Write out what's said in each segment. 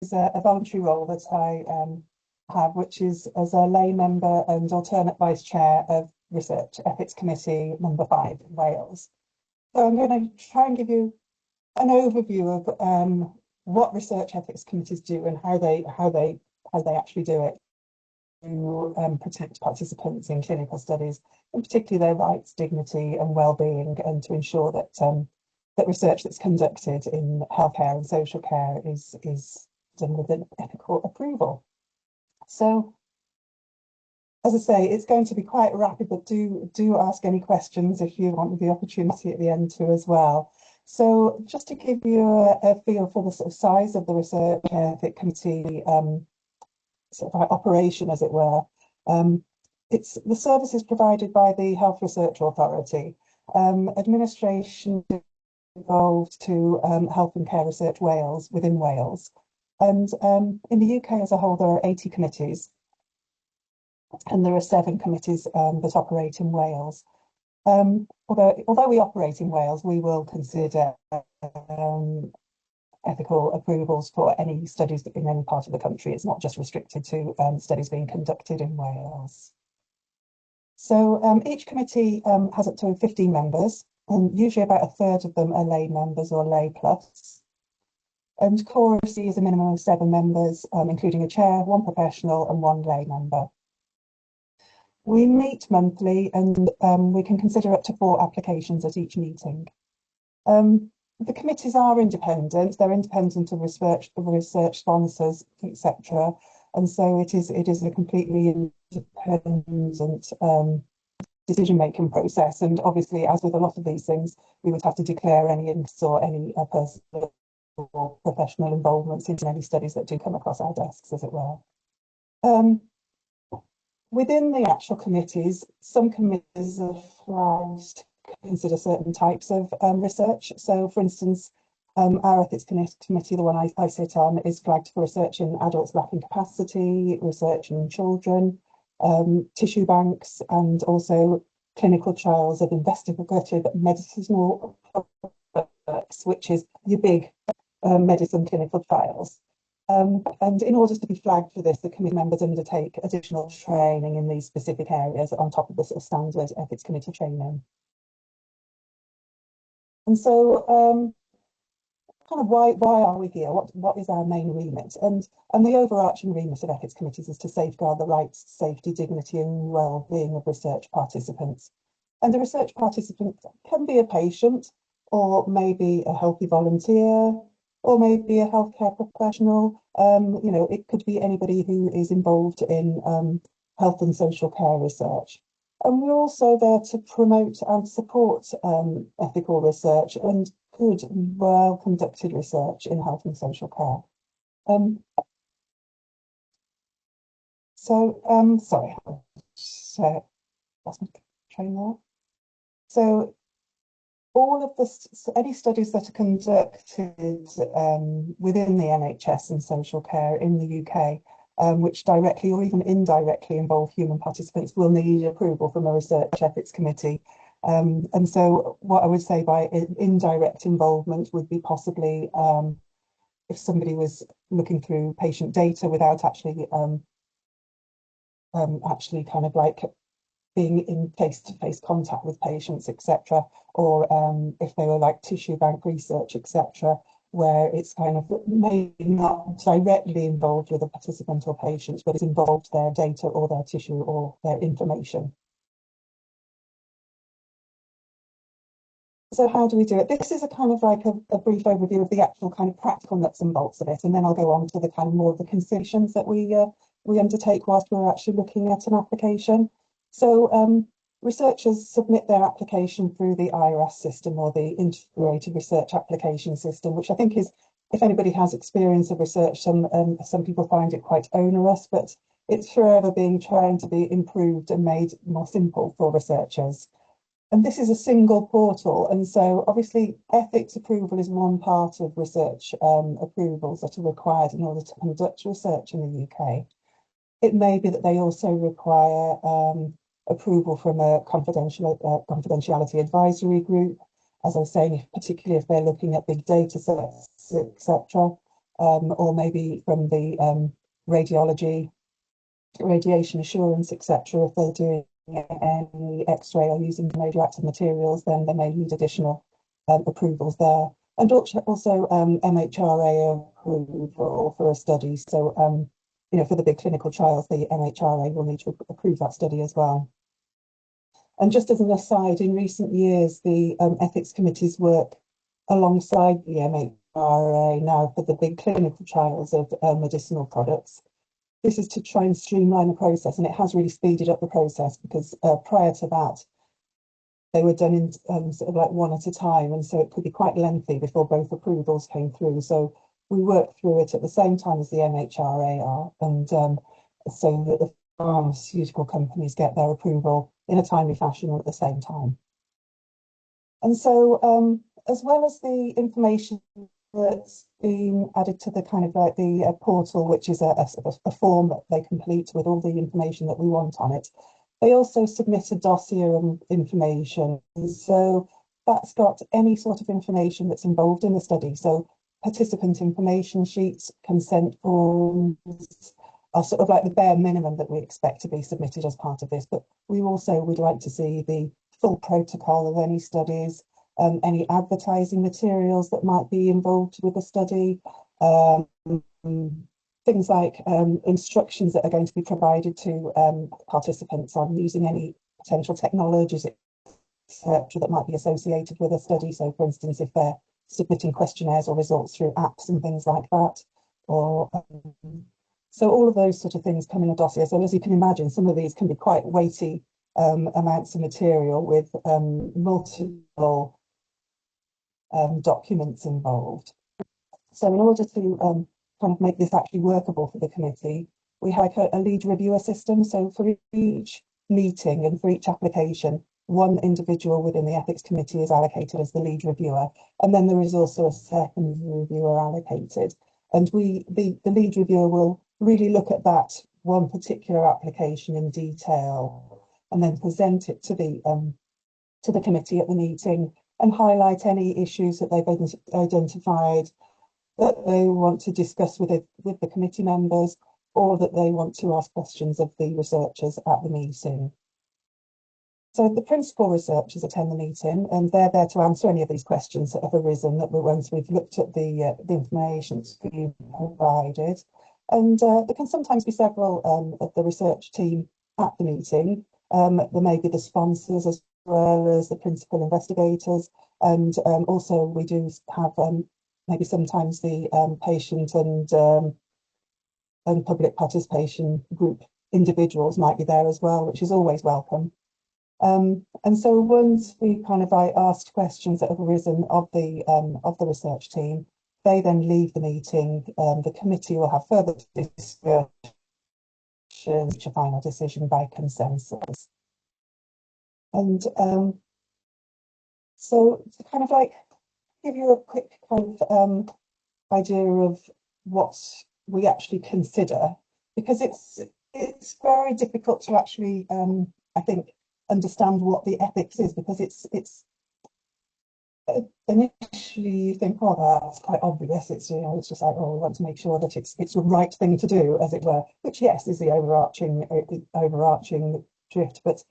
is a voluntary role that I have, which is as a lay member and alternate vice chair of Research Ethics Committee number 5 in Wales. So I'm going to try and give you an overview of what research ethics committees do and how they actually do it to protect participants in clinical studies, and particularly their rights, dignity, and well-being, and to ensure that that research that's conducted in healthcare and social care is done with an ethical approval. So, as I say, it's going to be quite rapid, but do ask any questions if you want the opportunity at the end too as well. So just to give you a feel for the sort of size of the Research Ethics Committee sort of operation, as it were, it's the services provided by the Health Research Authority, administration involved to Health and Care Research Wales within Wales. And in the UK as a whole, there are 80 committees, and there are 7 committees that operate in Wales. Although we operate in Wales, we will consider ethical approvals for any studies in any part of the country. It's not just restricted to studies being conducted in Wales. So each committee has up to 15 members, and usually about a third of them are lay members or lay plus. And core is a minimum of 7 members, including a chair, 1 professional and 1 lay member. We meet monthly, and we can consider up to 4 applications at each meeting. The committees are independent. They're independent of research sponsors, etc. And so it is a completely independent decision-making process. And obviously, as with a lot of these things, we would have to declare any interests or any personal or professional involvements in any studies that do come across our desks, as it were. Within the actual committees, some committees are flagged to consider certain types of research. So, for instance, our Ethics Committee, the one I sit on, is flagged for research in adults lacking capacity, research in children, tissue banks, and also clinical trials of investigative medicinal products, which is your big medicine clinical trials. And in order to be flagged for this, the committee members undertake additional training in these specific areas on top of the sort of standard ethics committee training. And so, kind of why are we here? What is our main remit? And the overarching remit of ethics committees is to safeguard the rights, safety, dignity, and well-being of research participants. And the research participant can be a patient, or maybe a healthy volunteer, or maybe a healthcare professional. You know, it could be anybody who is involved in health and social care research. And we're also there to promote and support ethical research and good, well-conducted research in health and social care. Sorry, lost my train there. So all of any studies that are conducted within the NHS and social care in the UK, which directly or even indirectly involve human participants, will need approval from a research ethics committee. And so what I would say by indirect involvement would be possibly if somebody was looking through patient data without actually kind of like being in face-to-face contact with patients, etc., or if they were like tissue bank research, etc., where it's kind of maybe not directly involved with a participant or patient, but it's involved their data or their tissue or their information. So how do we do it? This is a kind of like a brief overview of the actual kind of practical nuts and bolts of it, and then I'll go on to the kind of more of the considerations that we undertake whilst we're actually looking at an application. So researchers submit their application through the IRAS system, or the Integrated Research Application System, which I think is, if anybody has experience of research, some people find it quite onerous, but it's forever trying to be improved and made more simple for researchers. And this is a single portal, and so obviously ethics approval is one part of research approvals that are required in order to conduct research in the UK. It may be that they also require approval from a confidentiality advisory group, as I was saying, particularly if they're looking at big data sets, etc. or maybe from the radiology, radiation assurance, etc. If they're doing any X-ray or using radioactive materials, then they may need additional approvals there. And also MHRA approval for a study. So, for the big clinical trials, the MHRA will need to approve that study as well. And just as an aside, in recent years, the ethics committees work alongside the MHRA now for the big clinical trials of medicinal products. This is to try and streamline the process, and it has really speeded up the process because prior to that, they were done in sort of like one at a time, and so it could be quite lengthy before both approvals came through. So we work through it at the same time as the MHRA are, and so that the pharmaceutical companies get their approval in a timely fashion at the same time. And so, as well as the information that's been added to the kind of like the portal, which is a form that they complete with all the information that we want on it, they also submit a dossier of information. So that's got any sort of information that's involved in the study. So participant information sheets, consent forms are sort of like the bare minimum that we expect to be submitted as part of this. But we also would like to see the full protocol of any studies, any advertising materials that might be involved with the study, things like instructions that are going to be provided to participants on using any potential technologies, etc., that might be associated with a study. So, for instance, if they're submitting questionnaires or results through apps and things like that, or so all of those sort of things come in a dossier. So, as you can imagine, some of these can be quite weighty amounts of material with multiple documents involved. So in order to kind of make this actually workable for the committee, we have a lead reviewer system. So for each meeting and for each application, one individual within the ethics committee is allocated as the lead reviewer. And then there is also a second reviewer allocated. And the lead reviewer will really look at that one particular application in detail and then present it to the committee at the meeting and highlight any issues that they've identified that they want to discuss with the committee members, or that they want to ask questions of the researchers at the meeting. So the principal researchers attend the meeting, and they're there to answer any of these questions that have arisen once we've looked at the information that's been provided. And there can sometimes be several of the research team at the meeting. There may be the sponsors as well as the principal investigators, and also we do have maybe sometimes the patient and public participation group individuals might be there as well, which is always welcome. And so once we kind of asked questions that have arisen of the research team, they then leave the meeting. The committee will have further discussions, reach a final decision by consensus. And so to kind of like give you a quick kind of idea of what we actually consider, because it's very difficult to actually I think understand what the ethics is, because it's initially you think, oh, that's quite obvious. It's it's just like, oh, we want to make sure that it's the right thing to do, as it were, which yes is the overarching drift, but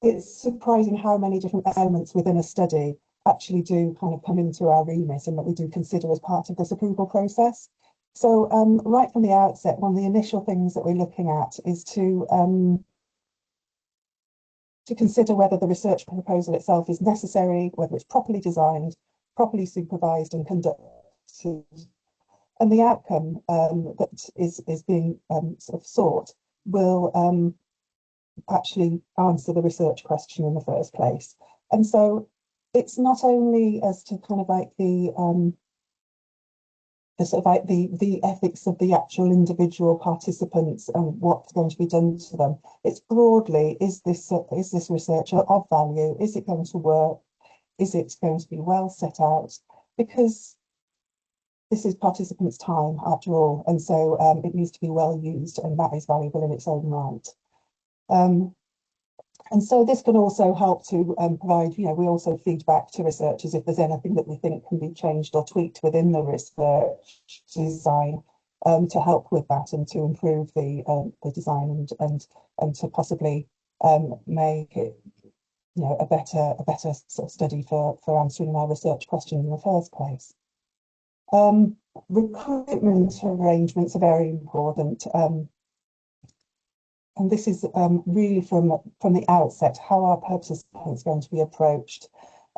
it's surprising how many different elements within a study actually do kind of come into our remit and that we do consider as part of this approval process. So right from the outset, one of the initial things that we're looking at is to consider whether the research proposal itself is necessary, whether it's properly designed, properly supervised and conducted, and the outcome that is being sort of sought will actually answer the research question in the first place. And so it's not only as to kind of like the sort of like the ethics of the actual individual participants and what's going to be done to them. It's broadly, is this research of value? Is it going to work? Is it going to be well set out? Because this is participants' time after all, and so it needs to be well used, and that is valuable in its own right. And so this can also help to provide, we also feed back to researchers if there's anything that we think can be changed or tweaked within the research design to help with that and to improve the design and to possibly make it, a better sort of study for answering our research question in the first place. Recruitment arrangements are very important. And this is really from the outset how our participants is going to be approached.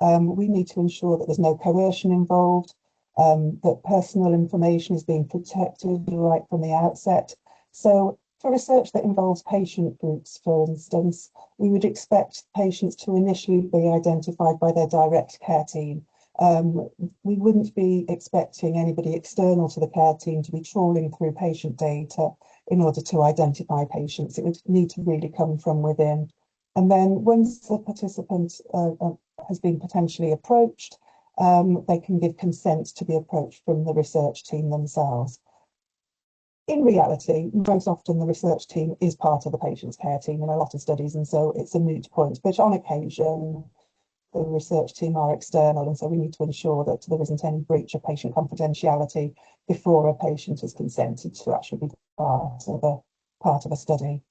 We need to ensure that there's no coercion involved, that personal information is being protected right from the outset. So for research that involves patient groups, for instance, we would expect patients to initially be identified by their direct care team. We wouldn't be expecting anybody external to the care team to be trawling through patient data in order to identify patients. It would need to really come from within. And then once the participant has been potentially approached, they can give consent to be approached from the research team themselves. In reality, most often the research team is part of the patient's care team in a lot of studies, and so it's a moot point. But on occasion, the research team are external, and so we need to ensure that there isn't any breach of patient confidentiality before a patient is consented to actually be part of a study.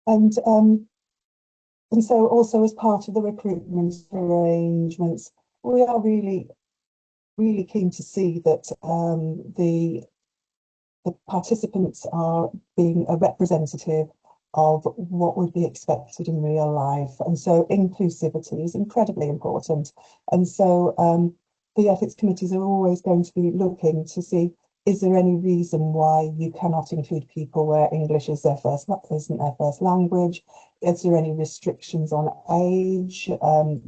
And so also as part of the recruitment arrangements, we are really keen to see that the participants are being a representative of what would be expected in real life. And so inclusivity is incredibly important. And so the ethics committees are always going to be looking to see, is there any reason why you cannot include people where English is isn't their first language? Is there any restrictions on age,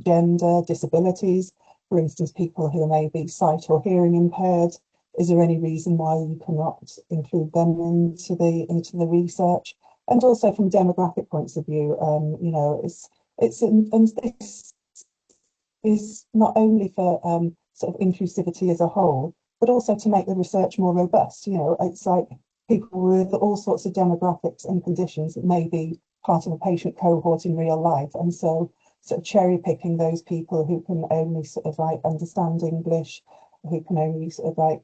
gender, disabilities? For instance, people who may be sight or hearing impaired. Is there any reason why you cannot include them into the research? And also from demographic points of view, and this is not only for sort of inclusivity as a whole, but also to make the research more robust. It's like people with all sorts of demographics and conditions that may be part of a patient cohort in real life, and so sort of cherry picking those people who can only sort of like understand English, who can only sort of like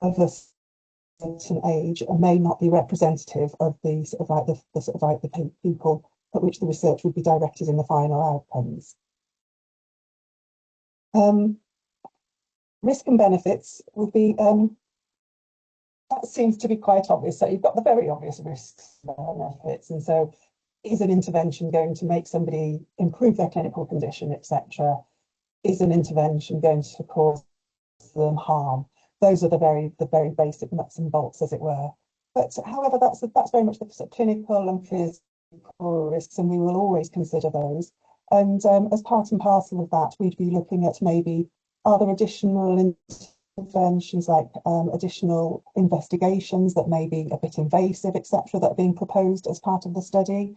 of a certain age and may not be representative of the sort of like the sort of like the people at which the research would be directed in the final outcomes. Risk and benefits would be that seems to be quite obvious. So you've got the very obvious risks and benefits, and so is an intervention going to make somebody improve their clinical condition, etc.? Is an intervention going to cause them harm? Those are the very basic nuts and bolts, as it were. But however, that's very much the sort of clinical and physical risks, and we will always consider those. And as part and parcel of that, we'd be looking at maybe, are there additional interventions like additional investigations that may be a bit invasive, etc., that are being proposed as part of the study?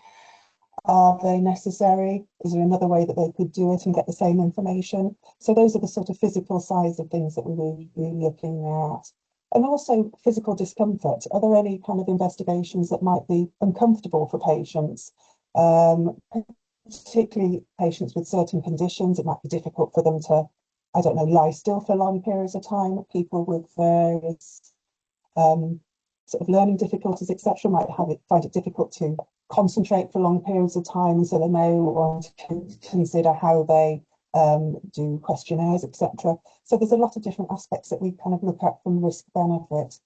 Are they necessary? Is there another way that they could do it and get the same information? So those are the sort of physical sides of things that we will be looking at. And also physical discomfort. Are there any kind of investigations that might be uncomfortable for patients? Particularly patients with certain conditions, it might be difficult for them to, I don't know, lie still for long periods of time. People with various sort of learning difficulties, etc., might find it difficult to concentrate for long periods of time, and so they may want to consider how they do questionnaires, etc. So there's a lot of different aspects that we kind of look at from risk benefit.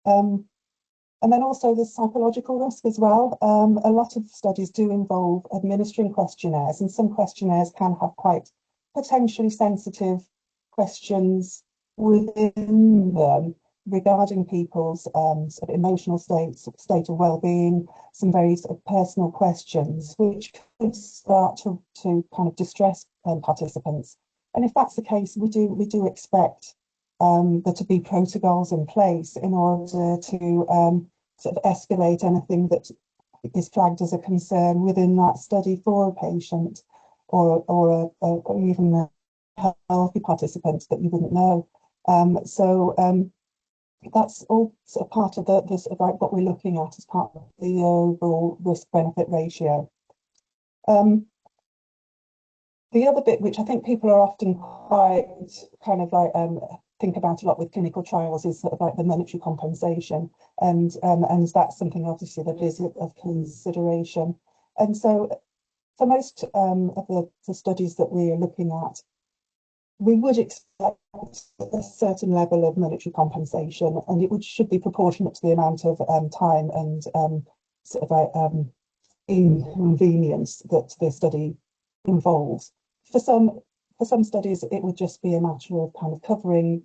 And then also the psychological risk as well. A lot of studies do involve administering questionnaires, and some questionnaires can have quite potentially sensitive questions within them regarding people's sort of emotional state of well-being, some very sort of personal questions, which could start to kind of distress participants. And if that's the case, we do expect there to be protocols in place in order to sort of escalate anything that is flagged as a concern within that study for a patient or even a healthy participant that you wouldn't know. that's all sort of part of the sort of like what we're looking at as part of the overall risk-benefit ratio. The other bit, which I think people are often quite kind of like think about a lot with clinical trials, is sort of like the monetary compensation, and that's something obviously that is of consideration. And so, for most of the studies that we are looking at, we would expect a certain level of monetary compensation, and should be proportionate to the amount of time and sort of like inconvenience that the study involves. For some studies, it would just be a matter of kind of covering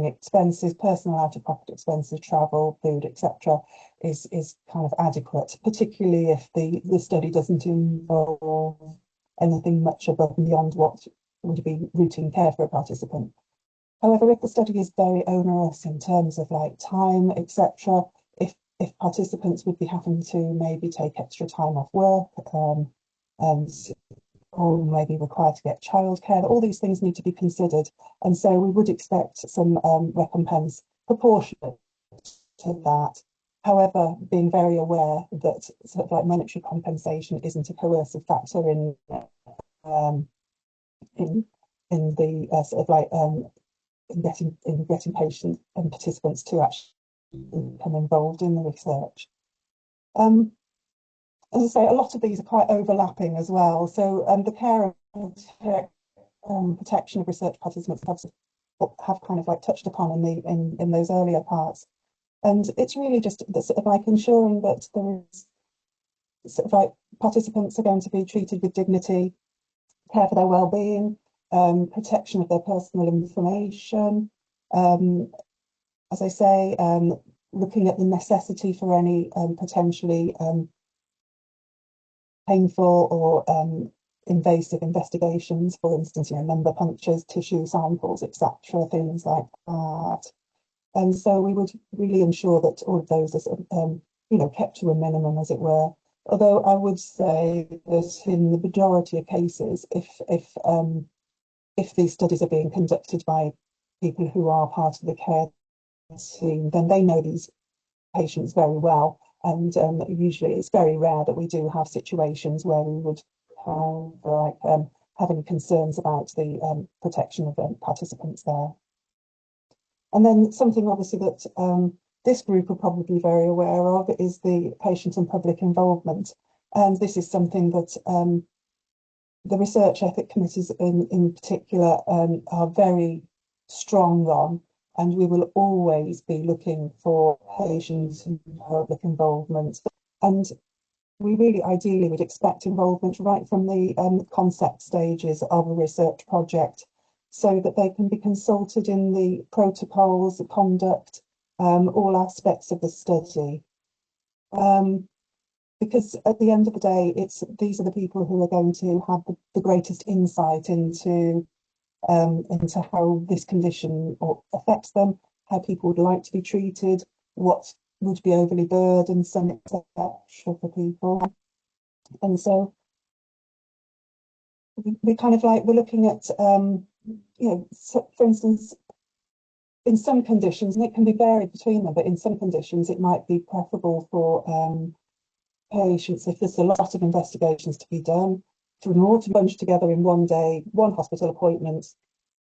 expenses, personal out-of-pocket expenses, travel, food, etc., is kind of adequate, particularly if the study doesn't involve anything much above and beyond what would be routine care for a participant. However, if the study is very onerous in terms of like time, etc., if participants would be having to maybe take extra time off work, and or maybe required to get childcare, all these things need to be considered. And so we would expect some recompense proportionate to that. However, being very aware that sort of like monetary compensation isn't a coercive factor in the sort of like in getting patients and participants to actually become involved in the research. As I say, a lot of these are quite overlapping as well. So the care and protection of research participants have kind of like touched upon in those earlier parts. And it's really just sort of like ensuring that there is sort of like participants are going to be treated with dignity, care for their well-being, protection of their personal information. As I say, looking at the necessity for any potentially painful or invasive investigations, for instance, lumbar punctures, tissue samples, etc., things like that. And so we would really ensure that all of those are sort of, kept to a minimum, as it were. Although I would say that in the majority of cases, if these studies are being conducted by people who are part of the care team, then they know these patients very well. And usually it's very rare that we do have situations where we would have any concerns about the protection of participants there. And then something obviously that this group are probably very aware of is the patient and public involvement. And this is something that the research ethic committees in particular are very strong on, and we will always be looking for patient and public involvement. And we really ideally would expect involvement right from the concept stages of a research project, so that they can be consulted in the protocols, the conduct, all aspects of the study. Because at the end of the day, these are the people who are going to have the greatest insight into how this condition affects them, how people would like to be treated, what would be overly burdensome, etc. for people. And so we're looking at, so for instance, in some conditions, and it can be varied between them, but in some conditions it might be preferable for patients, if there's a lot of investigations to be done, to all to bunch together in one day, one hospital appointment.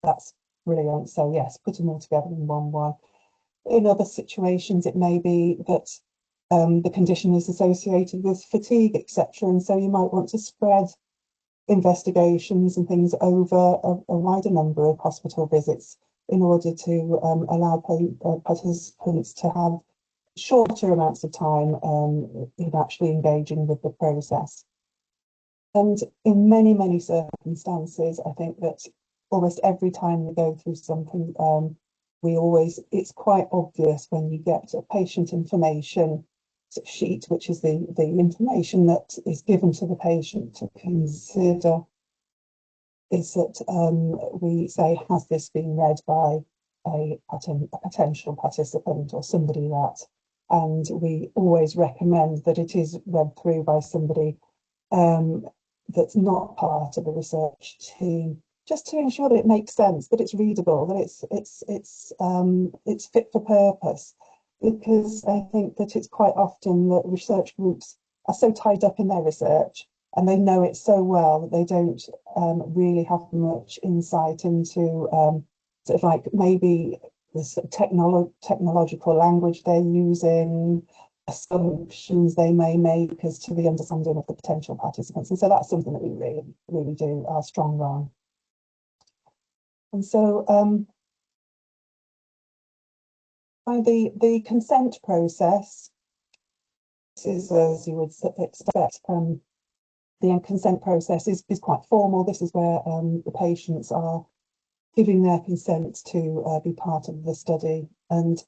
That's brilliant. So yes, put them all together in one. In other situations, it may be that the condition is associated with fatigue, etc. And so you might want to spread investigations and things over a wider number of hospital visits in order to allow participants to have shorter amounts of time in actually engaging with the process. And in many, many circumstances, I think that almost every time we go through something, it's quite obvious when you get a patient information sheet, which is the information that is given to the patient to consider, is that we say, has this been read by a potential participant or somebody that, and we always recommend that it is read through by somebody that's not part of the research team, just to ensure that it makes sense, that it's readable, that it's fit for purpose. Because I think that it's quite often that research groups are so tied up in their research and they know it so well that they don't really have much insight into sort of like maybe the sort of technological language they're using, assumptions they may make as to the understanding of the potential participants. And so that's something that we really do are strong on. And so the consent process is, as you would expect, the consent process is quite formal. This is where the patients are giving their consent to be part of the study. And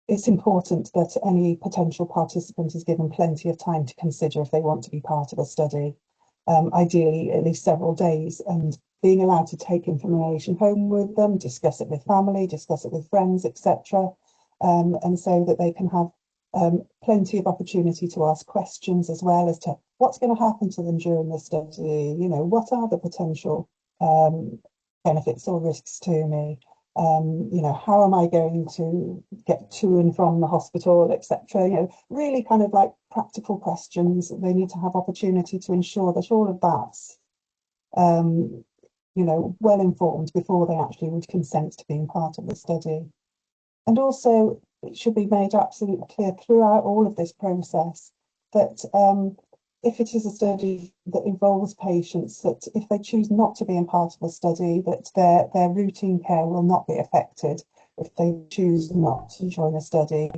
it's important that any potential participant is given plenty of time to consider if they want to be part of a study, ideally at least several days, and being allowed to take information home with them, discuss it with family, discuss it with friends, etc. And so that they can have plenty of opportunity to ask questions as well as to what's going to happen to them during the study, you know, what are the potential benefits or risks to me? You know, how am I going to get to and from the hospital, etc. You know, really kind of like practical questions. They need to have opportunity to ensure that all of that's, you know, well informed before they actually would consent to being part of the study. And also, it should be made absolutely clear throughout all of this process that if it is a study that involves patients, that if they choose not to be in part of the study, that their routine care will not be affected if they choose not to join a study,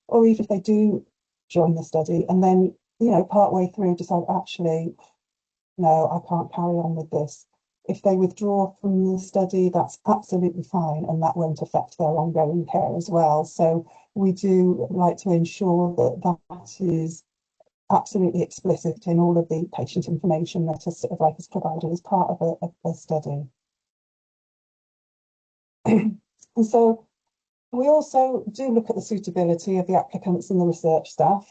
or even if they do join the study and then, you know, partway through decide, actually, no, I can't carry on with this. If they withdraw from the study, that's absolutely fine, and that won't affect their ongoing care as well. So we do like to ensure that that is absolutely explicit in all of the patient information that is sort of like is provided as part of a study. And so we also do look at the suitability of the applicants and the research staff.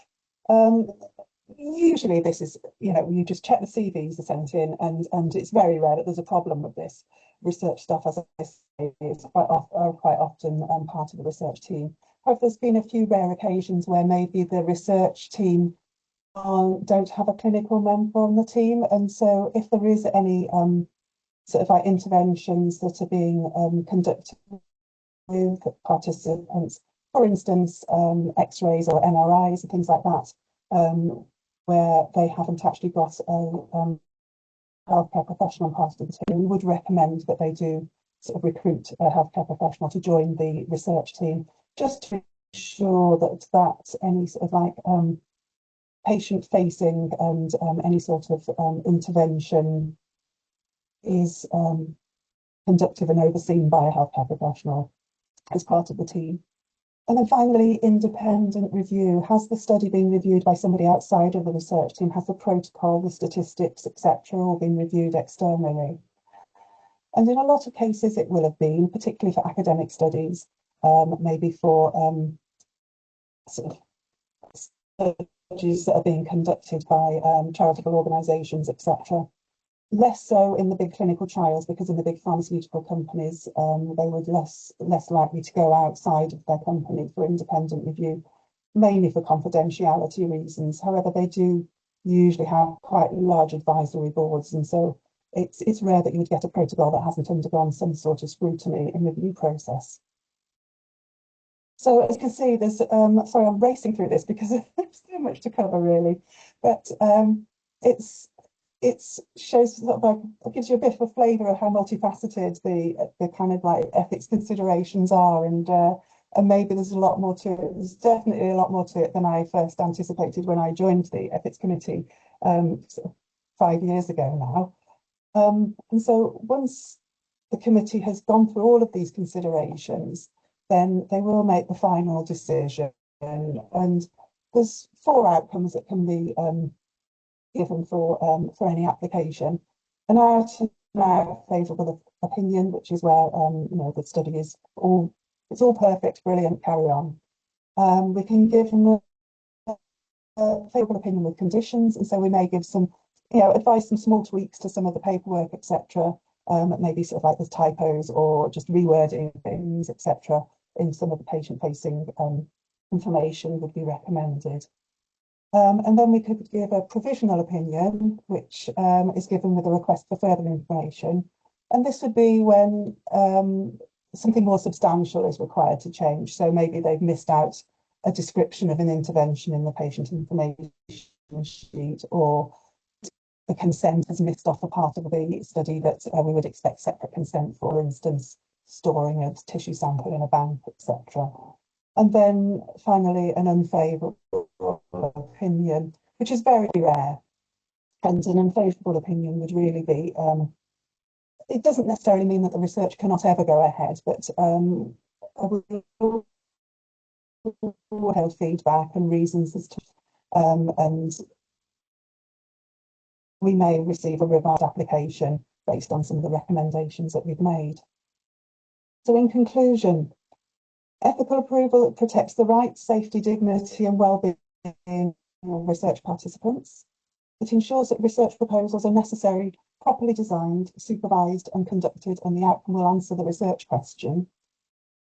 Usually this is, you know, you just check the CVs are sent in, and it's very rare that there's a problem with this. Research staff, as I say, is quite often part of the research team. However, there's been a few rare occasions where maybe the research team don't have a clinical member on the team, and so if there is any sort of like interventions that are being conducted with participants, for instance, X-rays or MRIs and things like that, where they haven't actually got a healthcare professional part of the team, we would recommend that they do sort of recruit a healthcare professional to join the research team, just to ensure that any sort of like patient facing and any sort of intervention is conducted and overseen by a healthcare professional as part of the team. And then finally, independent review. Has the study been reviewed by somebody outside of the research team? Has the protocol, the statistics, etc., all been reviewed externally? And in a lot of cases, it will have been, particularly for academic studies, maybe for sort of studies that are being conducted by charitable organisations, etc. Less so in the big clinical trials, because in the big pharmaceutical companies, they would less likely to go outside of their company for independent review, mainly for confidentiality reasons. However, they do usually have quite large advisory boards, and so it's rare that you would get a protocol that hasn't undergone some sort of scrutiny and review process. So as you can see, there's sorry, I'm racing through this because there's so much to cover really, but it shows sort of like, it gives you a bit of a flavour of how multifaceted the kind of like ethics considerations are, and maybe there's a lot more to it. There's definitely a lot more to it than I first anticipated when I joined the ethics committee sort of 5 years ago now. And so once the committee has gone through all of these considerations, then they will make the final decision. And there's 4 outcomes that can be given for any application. An out and out favourable opinion, which is where you know, the study is all perfect, brilliant, carry on. We can give them a favourable opinion with conditions, and so we may give some, you know, advise some small tweaks to some of the paperwork, etc. maybe sort of like there's typos or just rewording things, etc. in some of the patient-facing information would be recommended. And then we could give a provisional opinion, which is given with a request for further information. And this would be when something more substantial is required to change. So maybe they've missed out a description of an intervention in the patient information sheet, or the consent has missed off a part of the study that we would expect separate consent, for instance, storing a tissue sample in a bank, etc. And then finally, an unfavourable opinion, which is very rare. And an unfavourable opinion would really be, it doesn't necessarily mean that the research cannot ever go ahead, but held feedback and reasons as to, and we may receive a revised application based on some of the recommendations that we've made. So in conclusion, ethical approval protects the rights, safety, dignity and well-being of research participants. It ensures that research proposals are necessary, properly designed, supervised and conducted, and the outcome will answer the research question.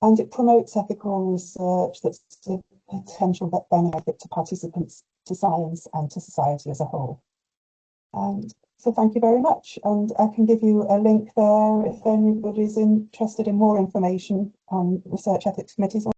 And it promotes ethical research that's a potential benefit to participants, to science and to society as a whole. And so thank you very much. And I can give you a link there if anybody's interested in more information on research ethics committees.